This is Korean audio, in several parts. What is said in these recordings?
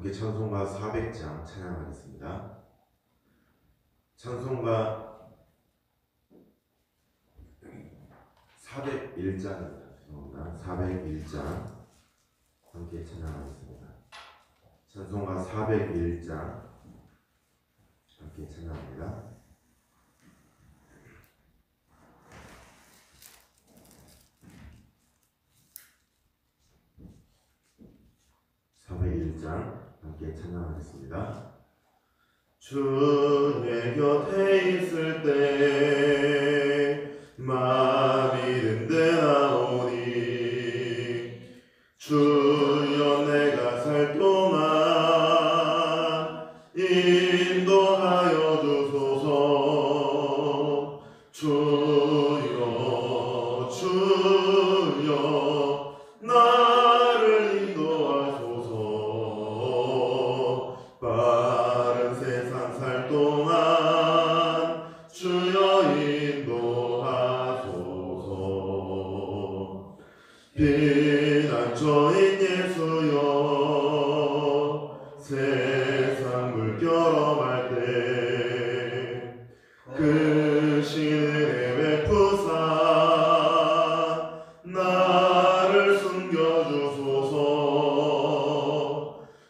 함께 찬송가 400장 찬양하겠습니다. 찬송가 401장입니다. 죄송합니다. 401장 함께 찬양하겠습니다. 찬송가 401장 함께 찬양합니다. 401장 함께 찬양하겠습니다. 주 내 곁에 있을 때 마음이 든든하오니 주여 내가 살 동안 인도하여 주소서. 주여 주여 나를 인도하소서. 빠른 세상 살 동안 주여 인도하소서. 피난처인 예수여 세상 물결어갈 때 그 신의 베푸사 나를 숨겨주소서.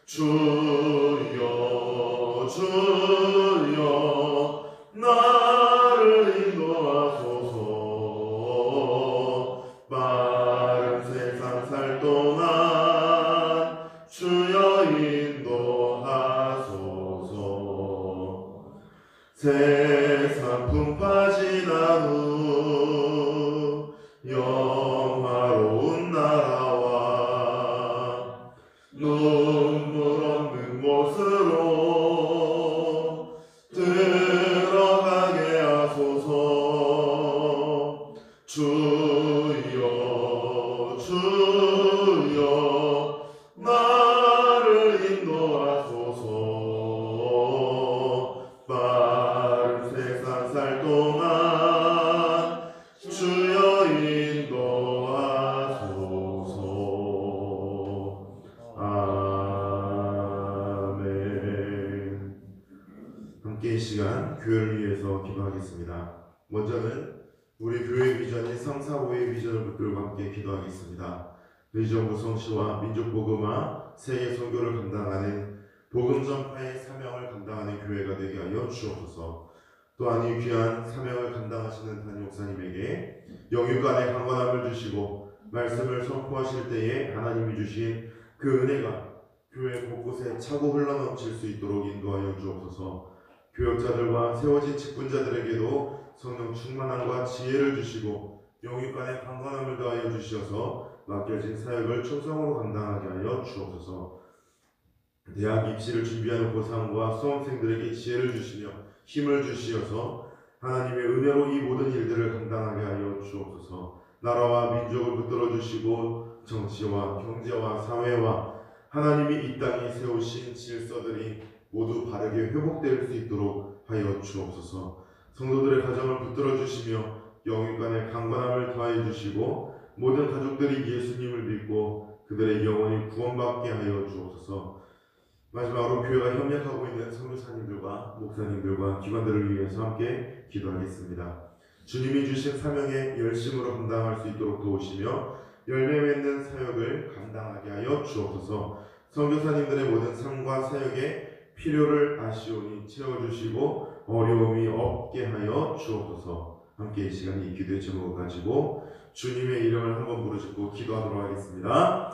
주여 주여 나를 인도하소서. 빠른 세상 살 동안 주여 인도하소서. 세상 풍파 지난 후 영화로운 나라와 눈물 없는 곳으로 들어가게 하소서. 주여 주여 나를 인도하소서. 빠른 세상 살 동안 주여 인도하소서. 아멘. 함께 이 시간 교회를 위해서 기도하겠습니다. 먼저는 우리 교회 비전인 3, 4, 5의 비전을 붙들고 함께 기도하겠습니다. 의정 구성시와 민족복음화 세계 선교를 감당하는 복음 전파의 사명을 감당하는 교회가 되게 하여 주옵소서. 또한 이 귀한 사명을 감당하시는 담임 목사님에게 영육간의 강건함을 주시고 말씀을 선포하실 때에 하나님이 주신 그 은혜가 교회 곳곳에 차고 흘러넘칠 수 있도록 인도하여 주옵소서. 교역자들과 세워진 직분자들에게도 성령 충만함과 지혜를 주시고 영육간의 강건함을 더하여 주시어서 맡겨진 사역을 충성으로 감당하게 하여 주옵소서. 대학 입시를 준비하는 고3과 수험생들에게 지혜를 주시며 힘을 주시어서 하나님의 은혜로 이 모든 일들을 감당하게 하여 주옵소서. 나라와 민족을 붙들어 주시고 정치와 경제와 사회와 하나님이 이 땅에 세우신 질서들이 모두 바르게 회복될 수 있도록 하여 주옵소서. 성도들의 가정을 붙들어 주시며 영육간의 강건함을 더하여 주시고 모든 가족들이 예수님을 믿고 그들의 영혼이 구원받게 하여 주옵소서. 마지막으로 교회가 협력하고 있는 선교사님들과 목사님들과 기관들을 위해서 함께 기도하겠습니다. 주님이 주신 사명에 열심으로 감당할 수 있도록 도우시며 열매 맺는 사역을 감당하게 하여 주옵소서. 선교사님들의 모든 삶과 사역에 필요를 아시오니 채워주시고 어려움이 없게 하여 주옵소서. 함께 이 시간 이 기도의 제목을 가지고 주님의 이름을 한번 부르짖고 기도하도록 하겠습니다.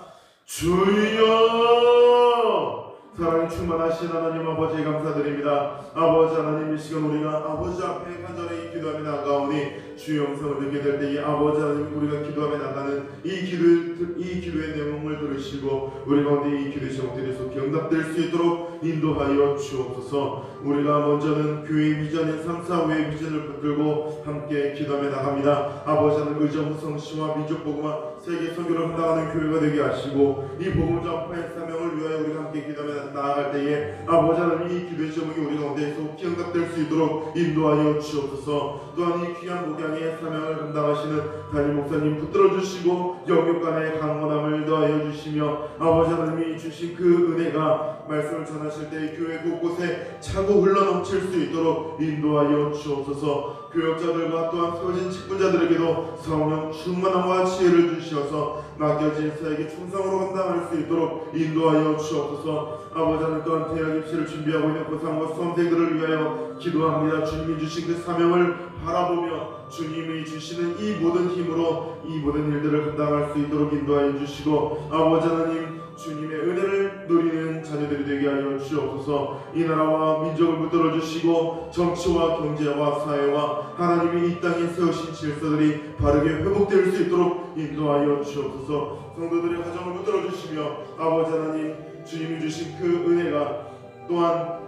주여! 사랑이 충만하신 하나님 아버지 감사드립니다. 아버지 하나님 이 시간 우리가 아버지 앞에 간절히 기도하며 나가오니 주의 영성을 듣게 될 때에 아버지 하나님 우리가 기도하며 나가는 이 기도의 내용을 들으시고 우리 가운데 이 기도의 제목들이 속히 응답될 수 있도록 인도하여 주옵소서. 우리가 먼저는 교회 비전인 3, 4, 5의 비전을 붙들고 함께 기도하며 나갑니다. 아버지 하나님 의정 후성시와 민족복음화 세계 선교를 감당하는 교회가 되게 하시고 이 복음 전파의 사명을 위하여 우리가 함께 기도하며 나아갈 때에 아버지 하나님 이 기도의 제목이 우리 가운데 속히 응답될 수 있도록 인도하여 주옵소서. 또한 이 귀한 목양의 사명을 감당하시는 담임 목사님 붙들어 주시고 영육간의 강건함을 더하여 주시며 아버지 하나님이 주신 그 은혜가 말씀을 전하실 때 교회 곳곳에 차고 흘러넘칠 수 있도록 인도하여 주옵소서. 교역자들과 또한 세워진 직분자들에게도 성령 충만함과 지혜를 주시어서 맡겨진 사역의 충성으로 감당할 수 있도록 인도하여 주옵소서. 아버지 하나님 또한 대학 입시를 준비하고 있는 고3과 수험생들을 위하여 기도합니다. 주님이 주신 그 사명을 바라보며 주님이 주시는 이 모든 힘으로 이 모든 일들을 감당할 수 있도록 인도하여 주시고 아버지 하나님 주님의 은혜를 누리는 자녀들이 되게 하여 주옵소서. 이 나라와 민족을 붙들어 주시고 정치와 경제와 사회와 하나님이 이 땅에 세우신 질서들이 바르게 회복될 수 있도록 인도하여 주옵소서. 성도들의 가정을 붙들어 주시며 아버지 하나님 주님이 주신 그 은혜가 또한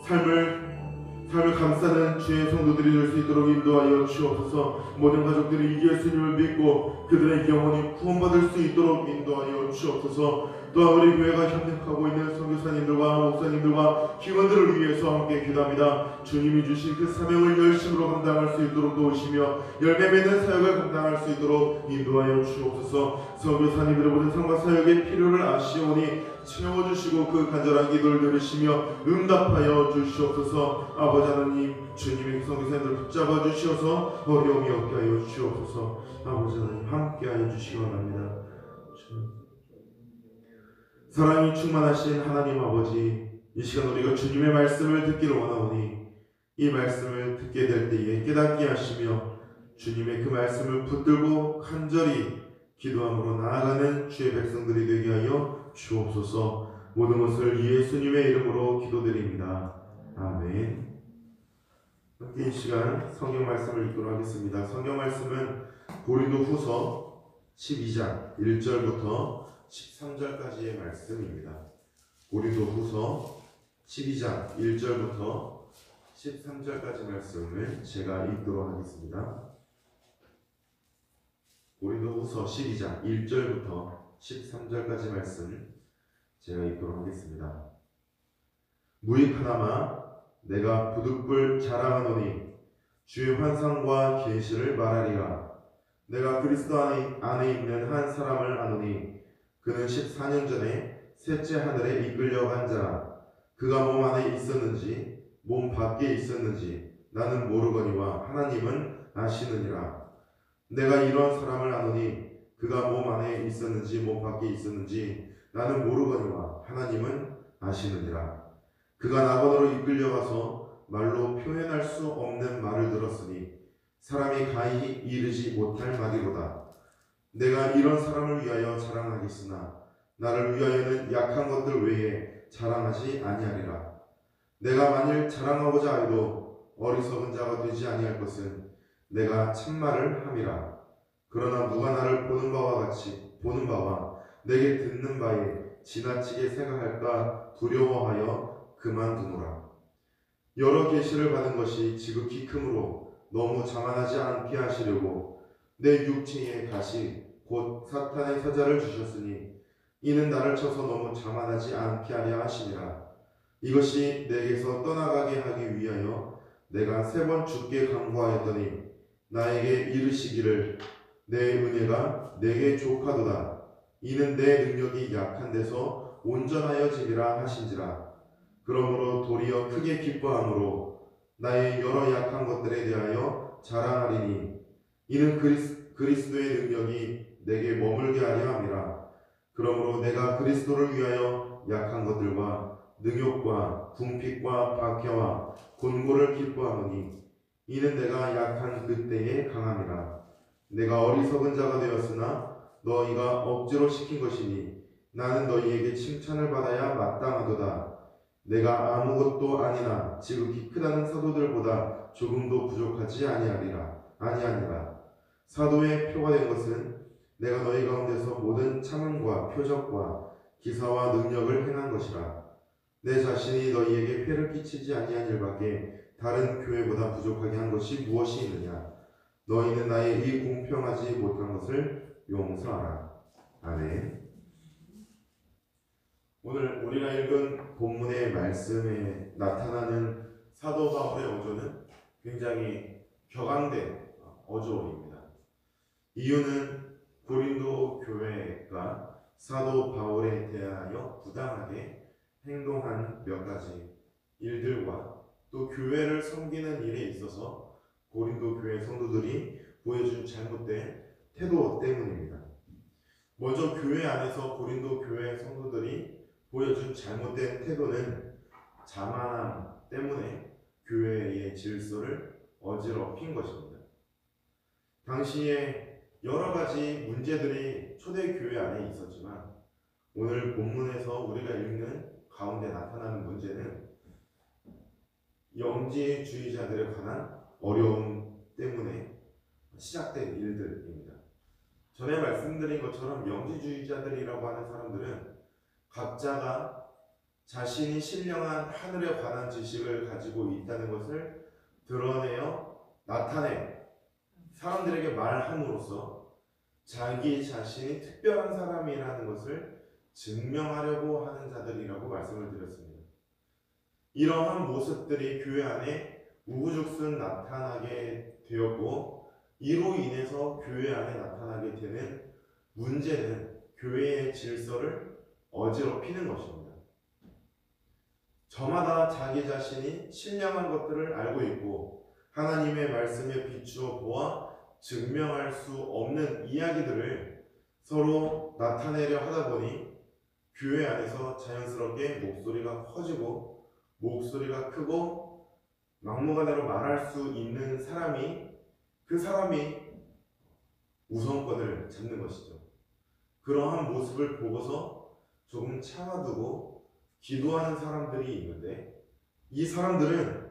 삶을 감싸는 주의 성도들이 될 수 있도록 인도하여 주옵소서. 모든 가족들이 이 예수님을 믿고 그들의 영혼이 구원받을 수 있도록 인도하여 주옵소서. 또한 우리 교회가 협력하고 있는 선교사님들과 목사님들과 기관들을 위해서 함께 기도합니다. 주님이 주신 그 사명을 열심으로 감당할 수 있도록 도우시며 열매 맺는 사역을 감당할 수 있도록 인도하여 주옵소서. 선교사님들의 모든 삶과 사역의 필요를 아시오니 채워주시고 그 간절한 기도를 들으시며 응답하여 주시옵소서. 아버지 하나님 주님의 선교사님들 붙잡아 주시어서 어려움이 없게 하여 주시옵소서. 아버지 하나님 함께 하여 주시기 원합니다. 사랑이 충만하신 하나님 아버지, 이 시간 우리가 주님의 말씀을 듣기를 원하오니 이 말씀을 듣게 될 때에 깨닫게 하시며 주님의 그 말씀을 붙들고 간절히 기도함으로 나아가는 주의 백성들이 되게 하여 주옵소서. 모든 것을 예수님의 이름으로 기도드립니다. 아멘. 함께 이 시간 성경 말씀을 읽도록 하겠습니다. 성경 말씀은 고린도후서 12장 1절부터 13절까지의 말씀입니다. 고린도후서 12장 1절부터 13절까지 말씀을 제가 읽도록 하겠습니다. 고린도후서 12장 1절부터 13절까지 말씀 제가 읽도록 하겠습니다. 무익하나마 내가 부득불 자랑하노니 주의 환상과 계시를 말하리라. 내가 그리스도 안에 있는 한 사람을 아노니 그는 14년 전에 셋째 하늘에 이끌려간 자라. 그가 몸 안에 있었는지 몸 밖에 있었는지 나는 모르거니와 하나님은 아시느니라. 내가 이런 사람을 아노니 그가 몸 안에 있었는지 몸 밖에 있었는지 나는 모르거니와 하나님은 아시느니라. 그가 낙원으로 이끌려가서 말로 표현할 수 없는 말을 들었으니 사람이 가히 이르지 못할 말이로다. 내가 이런 사람을 위하여 자랑하겠으나 나를 위하여는 약한 것들 외에 자랑하지 아니하리라. 내가 만일 자랑하고자 해도 어리석은 자가 되지 아니할 것은 내가 참말을 함이라. 그러나 누가 나를 보는 바와 내게 듣는 바에 지나치게 생각할까 두려워하여 그만두노라. 여러 계시를 받은 것이 지극히 크므로 너무 자만하지 않게 하시려고 내 육체에 가시 곧 사탄의 사자를 주셨으니 이는 나를 쳐서 너무 자만하지 않게 하려 하심이라. 이것이 내게서 떠나가게 하기 위하여 내가 3번 주께 간구하였더니 나에게 이르시기를 내 은혜가 내게 족하도다. 이는 내 능력이 약한 데서 온전하여지리라 하신지라. 그러므로 도리어 크게 기뻐함으로 나의 여러 약한 것들에 대하여 자랑하리니 이는 그리스도의 능력이 내게 머물게 하려 함이라. 그러므로 내가 그리스도를 위하여 약한 것들과 능욕과 궁핍과 박해와 곤고를 기뻐하노니 이는 내가 약한 그때에 강함이라. 내가 어리석은 자가 되었으나 너희가 억지로 시킨 것이니 나는 너희에게 칭찬을 받아야 마땅하도다. 내가 아무것도 아니나 지극히 크다는 사도들보다 조금도 부족하지 아니하니라. 사도의 표가 된 것은 내가 너희 가운데서 모든 참음과 표적과 기사와 능력을 행한 것이라. 내 자신이 너희에게 폐를 끼치지 아니한 일밖에 다른 교회보다 부족하게 한 것이 무엇이 있느냐. 너희는 나의 이 공평하지 못한 것을 용서하라. 아멘. 오늘 우리가 읽은 본문의 말씀에 나타나는 사도 바울의 어조는 굉장히 격앙된 어조입니다. 이유는 고린도 교회가 사도 바울에 대하여 부당하게 행동한 몇 가지 일들과 또 교회를 섬기는 일에 있어서 고린도 교회 성도들이 보여준 잘못된 태도 때문입니다. 먼저 교회 안에서 고린도 교회 성도들이 보여준 잘못된 태도는 자만함 때문에 교회의 질서를 어지럽힌 것입니다. 당시에 여러 가지 문제들이 초대교회 안에 있었지만 오늘 본문에서 우리가 읽는 가운데 나타나는 문제는 영지주의자들에 관한 어려움 때문에 시작된 일들입니다. 전에 말씀드린 것처럼 영지주의자들이라고 하는 사람들은 각자가 자신이 신령한 하늘에 관한 지식을 가지고 있다는 것을 드러내어 나타내 사람들에게 말함으로써 자기 자신이 특별한 사람이라는 것을 증명하려고 하는 자들이라고 말씀을 드렸습니다. 이러한 모습들이 교회 안에 우후죽순 나타나게 되었고 이로 인해서 교회 안에 나타나게 되는 문제는 교회의 질서를 어지럽히는 것입니다. 저마다 자기 자신이 신령한 것들을 알고 있고 하나님의 말씀에 비추어 보아 증명할 수 없는 이야기들을 서로 나타내려 하다 보니 교회 안에서 자연스럽게 목소리가 커지고 목소리가 크고 막무가내로 말할 수 있는 그 사람이 우선권을 잡는 것이죠. 그러한 모습을 보고서 조금 참아두고 기도하는 사람들이 있는데 이 사람들은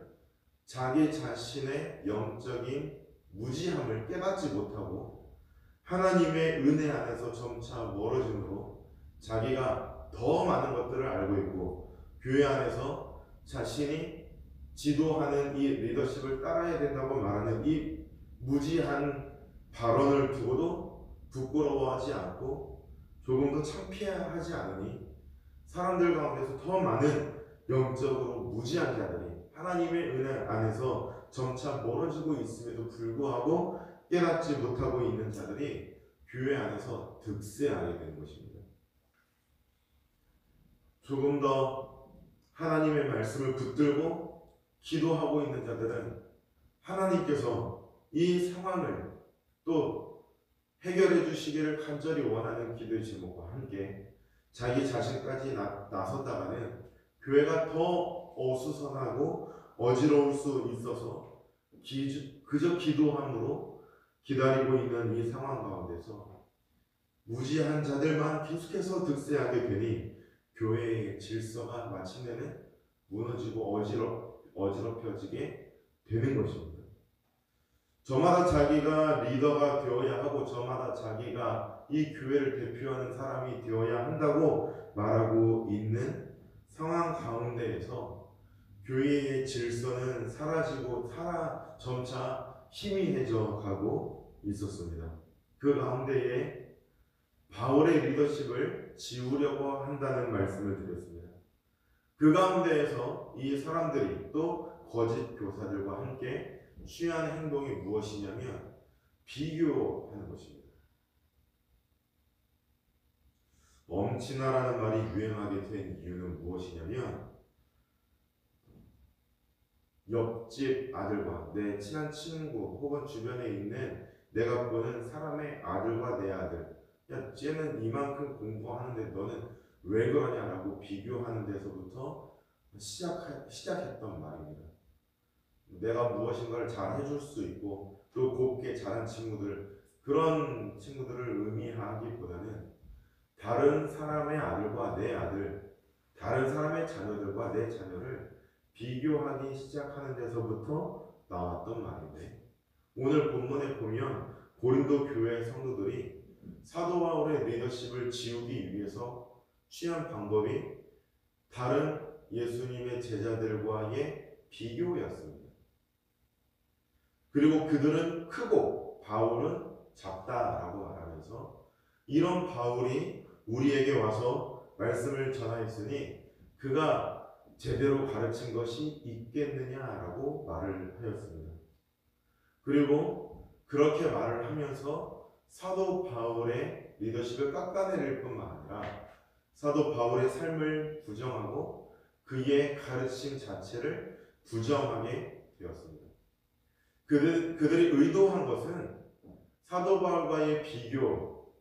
자기 자신의 영적인 무지함을 깨닫지 못하고 하나님의 은혜 안에서 점차 멀어짐으로 자기가 더 많은 것들을 알고 있고 교회 안에서 자신이 지도하는 이 리더십을 따라야 된다고 말하는 이 무지한 발언을 두고도 부끄러워하지 않고 조금 더 창피하지 않으니 사람들 가운데서 더 많은 영적으로 무지한 자들이 하나님의 은혜 안에서 점차 멀어지고 있음에도 불구하고 깨닫지 못하고 있는 자들이 교회 안에서 득세하게 되는 것입니다. 조금 더 하나님의 말씀을 붙들고 기도하고 있는 자들은 하나님께서 이 상황을 또 해결해 주시기를 간절히 원하는 기도의 제목과 함께 자기 자신까지 나섰다가는 교회가 더 어수선하고 어지러울 수 있어서 그저 기도함으로 기다리고 있는 이 상황 가운데서 무지한 자들만 계속해서 득세하게 되니 교회의 질서가 마침내는 무너지고 어지럽혀지게 되는 것입니다. 저마다 자기가 리더가 되어야 하고 저마다 자기가 이 교회를 대표하는 사람이 되어야 한다고 말하고 있는 상황 가운데에서 교회의 질서는 사라지고 점차 희미해져 가고 있었습니다. 그 가운데에 바울의 리더십을 지우려고 한다는 말씀을 드렸습니다. 그 가운데에서 이 사람들이 또 거짓 교사들과 함께 취한 행동이 무엇이냐면 비교하는 것입니다. 엄친아라는 말이 유행하게 된 이유는 무엇이냐면 옆집 아들과 내 친한 친구 혹은 주변에 있는 내가 보는 사람의 아들과 내 아들, 야 쟤는 이만큼 공부하는데 너는 왜 그러냐라고 비교하는 데서부터 시작했던 말입니다. 내가 무엇인가를 잘 해줄 수 있고 또 곱게 잘한 친구들, 그런 친구들을 의미하기보다는 다른 사람의 아들과 내 아들, 다른 사람의 자녀들과 내 자녀를 비교하기 시작하는 데서부터 나왔던 말인데, 오늘 본문에 보면 고린도 교회 성도들이 사도 바울의 리더십을 지우기 위해서 취한 방법이 다른 예수님의 제자들과의 비교였습니다. 그리고 그들은 크고 바울은 작다라고 말하면서 이런 바울이 우리에게 와서 말씀을 전하였으니 그가 제대로 가르친 것이 있겠느냐라고 말을 하였습니다. 그리고 그렇게 말을 하면서 사도 바울의 리더십을 깎아내릴 뿐만 아니라 사도 바울의 삶을 부정하고 그의 가르침 자체를 부정하게 되었습니다. 그들이 의도한 것은 사도 바울과의 비교,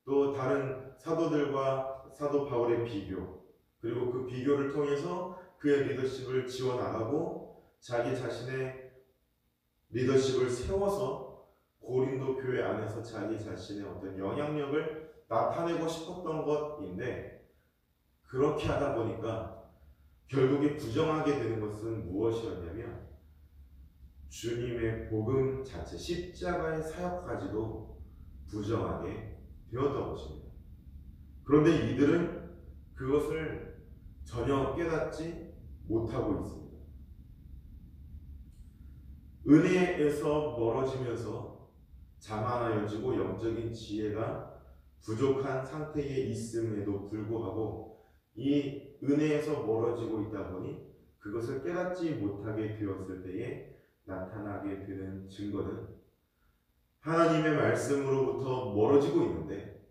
또 다른 사도들과 사도 바울의 비교, 그리고 그 비교를 통해서 그의 리더십을 지워나가고 자기 자신의 리더십을 세워서 고린도 교회 안에서 자기 자신의 어떤 영향력을 나타내고 싶었던 것인데, 그렇게 하다 보니까 결국에 부정하게 되는 것은 무엇이었냐면 주님의 복음 자체, 십자가의 사역까지도 부정하게 되었던 것입니다. 그런데 이들은 그것을 전혀 깨닫지 못하고 있습니다. 은혜에서 멀어지면서 자만하여지고 영적인 지혜가 부족한 상태에 있음에도 불구하고 이 은혜에서 멀어지고 있다 보니 그것을 깨닫지 못하게 되었을 때에 나타나게 되는 증거는 하나님의 말씀으로부터 멀어지고 있는데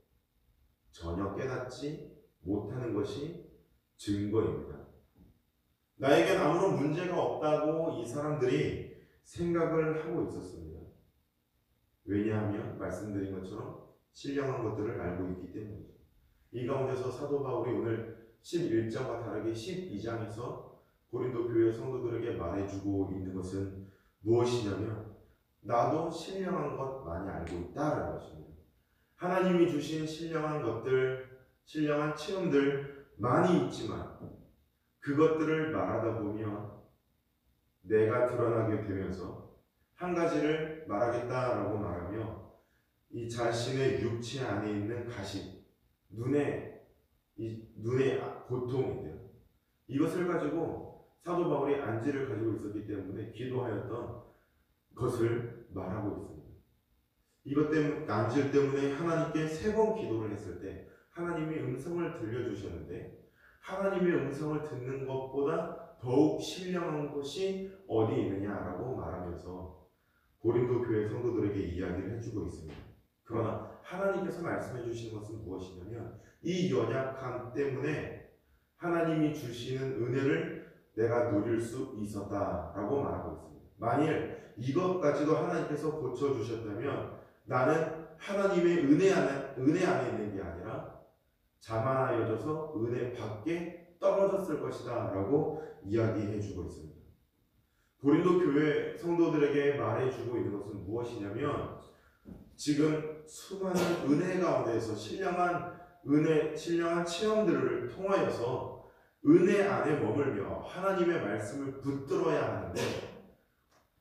전혀 깨닫지 못하는 것이 증거입니다. 나에겐 아무런 문제가 없다고 이 사람들이 생각을 하고 있었습니다. 왜냐하면 말씀드린 것처럼 신령한 것들을 알고 있기 때문이죠. 이 가운데서 사도 바울이 오늘 11장과 다르게 12장에서 고린도 교회 성도들에게 말해주고 있는 것은 무엇이냐면 나도 신령한 것 많이 알고 있다라는 것입니다. 하나님이 주신 신령한 것들, 신령한 체험들 많이 있지만 그것들을 말하다 보면 내가 드러나게 되면서 한 가지를 말하겠다라고 말하며 이 자신의 육체 안에 있는 가식, 눈의 고통인데요. 이것을 가지고 사도 바울이 안지를 가지고 있었기 때문에 기도하였던 것을 말하고 있습니다. 이것 때문에 안질 때문에 하나님께 3번 기도를 했을 때 하나님이 음성을 들려주셨는데 하나님의 음성을 듣는 것보다 더욱 신령한 것이 어디 있느냐라고 말하면서 고린도 교회 성도들에게 이야기를 해주고 있습니다. 그러나 하나님께서 말씀해 주신 것은 무엇이냐면 이 연약함 때문에 하나님이 주시는 은혜를 내가 누릴 수 있었다라고 말하고 있습니다. 만일 이것까지도 하나님께서 고쳐주셨다면 나는 하나님의 은혜 안에 있는 게 아니라 자만하여져서 은혜 밖에 떨어졌을 것이다 라고 이야기해 주고 있습니다. 고린도 교회 성도들에게 말해주고 있는 것은 무엇이냐면 지금 수많은 은혜 가운데에서 신령한 체험들을 통하여서 은혜 안에 머물며 하나님의 말씀을 붙들어야 하는데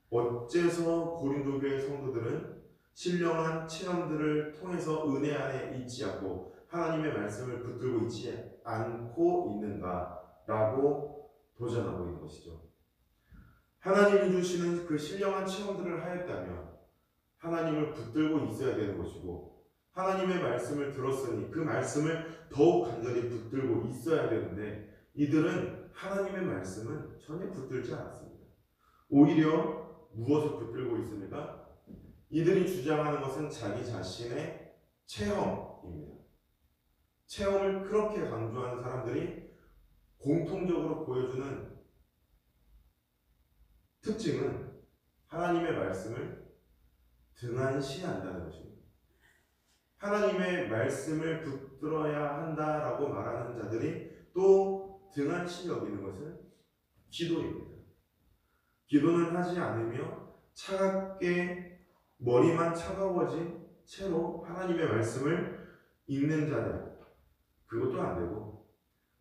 어째서 고린도 교회 성도들은 신령한 체험들을 통해서 은혜 안에 있지 않고 하나님의 말씀을 붙들고 있지 않고 있는가라고 도전하고 있는 것이죠. 하나님이 주시는 그 신령한 체험들을 하였다면 하나님을 붙들고 있어야 되는 것이고 하나님의 말씀을 들었으니 그 말씀을 더욱 간절히 붙들고 있어야 되는데 이들은 하나님의 말씀은 전혀 붙들지 않았습니다. 오히려 무엇을 붙들고 있습니까? 이들이 주장하는 것은 자기 자신의 체험입니다. 체험을 그렇게 강조하는 사람들이 공통적으로 보여주는 특징은 하나님의 말씀을 등한시한다는 것입니다. 하나님의 말씀을 붙들어야 한다라고 말하는 자들이 또 등한시 여기는 것은 기도입니다. 기도는 하지 않으며 차갑게 머리만 차가워진 채로 하나님의 말씀을 읽는 자들, 그것도 안 되고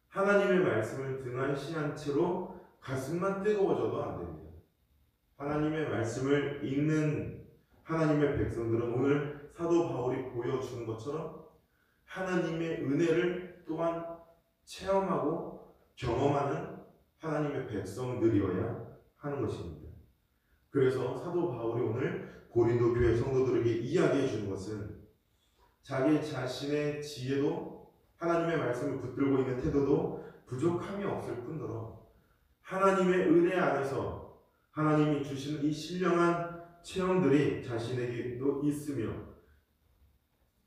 하나님의 말씀을 등한시한 채로 가슴만 뜨거워져도 안 됩니다. 하나님의 말씀을 읽는 하나님의 백성들은 오늘 사도 바울이 보여주는 것처럼 하나님의 은혜를 또한 체험하고 경험하는 하나님의 백성들이어야 하는 것입니다. 그래서 사도 바울이 오늘 고린도 교회 성도들에게 이야기해 주는 것은 자기 자신의 지혜도 하나님의 말씀을 붙들고 있는 태도도 부족함이 없을 뿐더러 하나님의 은혜 안에서 하나님이 주시는 이 신령한 체험들이 자신에게도 있으며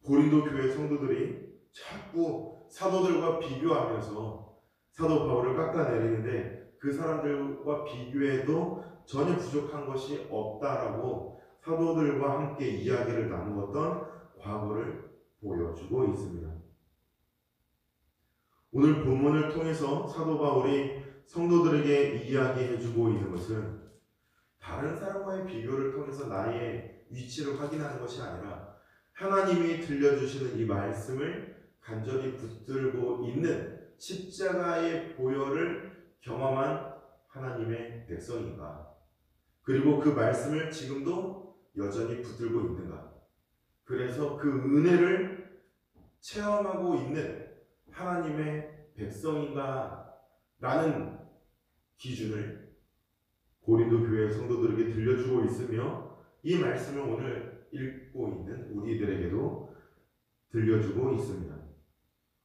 고린도 교회 성도들이 자꾸 사도들과 비교하면서 사도 바울을 깎아내리는데 그 사람들과 비교해도 전혀 부족한 것이 없다라고 사도들과 함께 이야기를 나누었던 과거를 보여주고 있습니다. 오늘 본문을 통해서 사도 바울이 성도들에게 이야기해주고 있는 것은 다른 사람과의 비교를 통해서 나의 위치를 확인하는 것이 아니라 하나님이 들려주시는 이 말씀을 간절히 붙들고 있는 십자가의 보혈을 경험한 하나님의 백성인가, 그리고 그 말씀을 지금도 여전히 붙들고 있는가, 그래서 그 은혜를 체험하고 있는 하나님의 백성인가 라는 기준을 고린도 교회 성도들에게 들려주고 있으며 이 말씀을 오늘 읽고 있는 우리들에게도 들려주고 있습니다.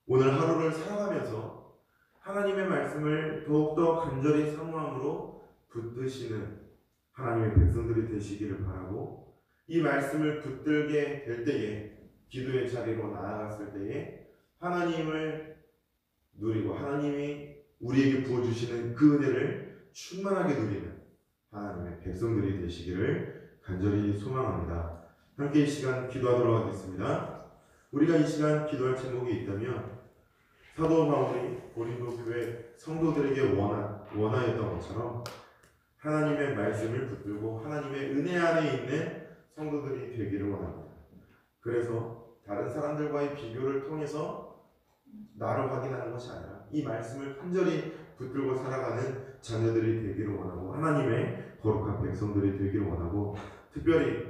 오늘 하루를 살아가면서 하나님의 말씀을 더욱더 간절히 사모함으로 붙드시는 하나님의 백성들이 되시기를 바라고, 이 말씀을 붙들게 될 때에 기도의 자리로 나아갔을 때에 하나님을 누리고 하나님이 우리에게 부어주시는 그 은혜를 충만하게 누리는 하나님의 백성들이 되시기를 간절히 소망합니다. 함께 이 시간 기도하도록 하겠습니다. 우리가 이 시간 기도할 제목이 있다면 사도 바울이 고린도 교회 성도들에게 원하였던 것처럼 하나님의 말씀을 붙들고 하나님의 은혜 안에 있는 성도들이 되기를 원합니다. 그래서 다른 사람들과의 비교를 통해서 나를 확인하는 것이 아니라 이 말씀을 간절히 붙들고 살아가는 자녀들이 되기를 원하고 하나님의 거룩한 백성들이 되기를 원하고, 특별히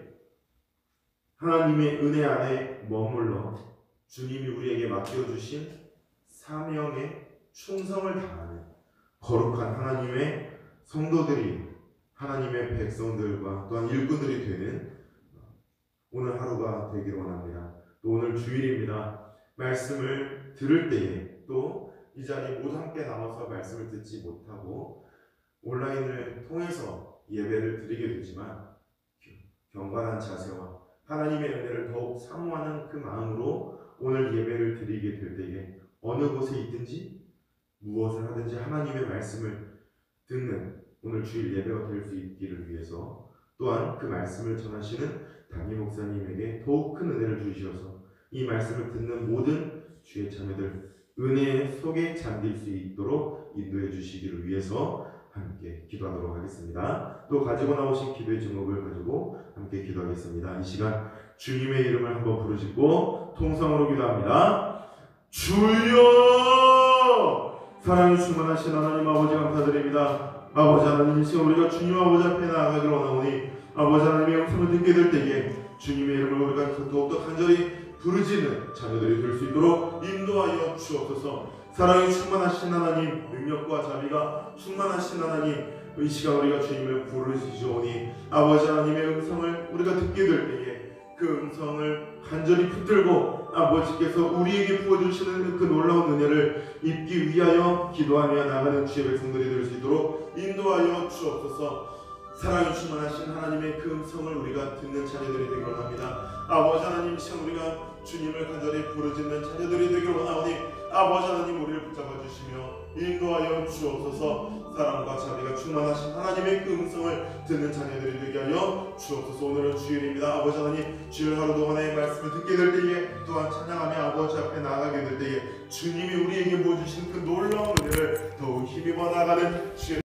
하나님의 은혜 안에 머물러 주님이 우리에게 맡겨주신 사명에 충성을 다하는 거룩한 하나님의 성도들이, 하나님의 백성들과 또한 일꾼들이 되는 오늘 하루가 되기를 원합니다. 또 오늘 주일입니다. 말씀을 들을 때에 또 이 자리에 모두 함께 나와서 말씀을 듣지 못하고 온라인을 통해서 예배를 드리게 되지만 경건한 자세와 하나님의 은혜를 더욱 사모하는 그 마음으로 오늘 예배를 드리게 될 때에 어느 곳에 있든지 무엇을 하든지 하나님의 말씀을 듣는 오늘 주일 예배가 될 수 있기를 위해서, 또한 그 말씀을 전하시는 담임 목사님에게 더욱 큰 은혜를 주시어서 이 말씀을 듣는 모든 주의 자녀들 은혜 속에 잠길 수 있도록 인도해 주시기를 위해서 함께 기도하도록 하겠습니다. 또 가지고 나오신 기도의 제목을 가지고 함께 기도하겠습니다. 이 시간 주님의 이름을 한번 부르짖고 통성으로 기도합니다. 주여! 사랑이 충만하신 하나님 아버지 감사드립니다. 아버지 하나님, 이 시간 우리가 주님 아버지 앞에 나아가기를 원하오니 아버지 하나님의 음성을 듣게 될 때에 주님의 이름을 우리가 더욱더 간절히 부르짖는 자녀들이 될 수 있도록 인도하여 주옵소서. 사랑이 충만하신 하나님, 능력과 자비가 충만하신 하나님, 이 시간 우리가 주님을 부르짖으오니 아버지 하나님의 음성을 우리가 듣게 될 때에 그 음성을 간절히 붙들고 아버지께서 우리에게 부어주시는 그 놀라운 은혜를 입기 위하여 기도하며 나가는 주의 백성들이 될 수 있도록 인도하여 주옵소서. 사랑이 충만하신 하나님의 그 음성을 우리가 듣는 자녀들이 되기를 원합니다. 아버지 하나님, 이 시간 우리가 주님을 간절히 부르짖는 자녀들이 되기를 원하오니 아버지 하나님, 우리를 붙잡아 주시며 인도하여 주옵소서. 사랑과 자비가 충만하신 하나님의 그 음성을 듣는 자녀들이 되게 하여 주옵소서. 오늘은 주일입니다. 아버지 하나님, 주일 하루 동안의 말씀을 듣게 될 때에 또한 찬양하며 아버지 앞에 나아가게 될 때에 주님이 우리에게 보여주신 그 놀라운 은혜를 더욱 힘입어 나가는 주의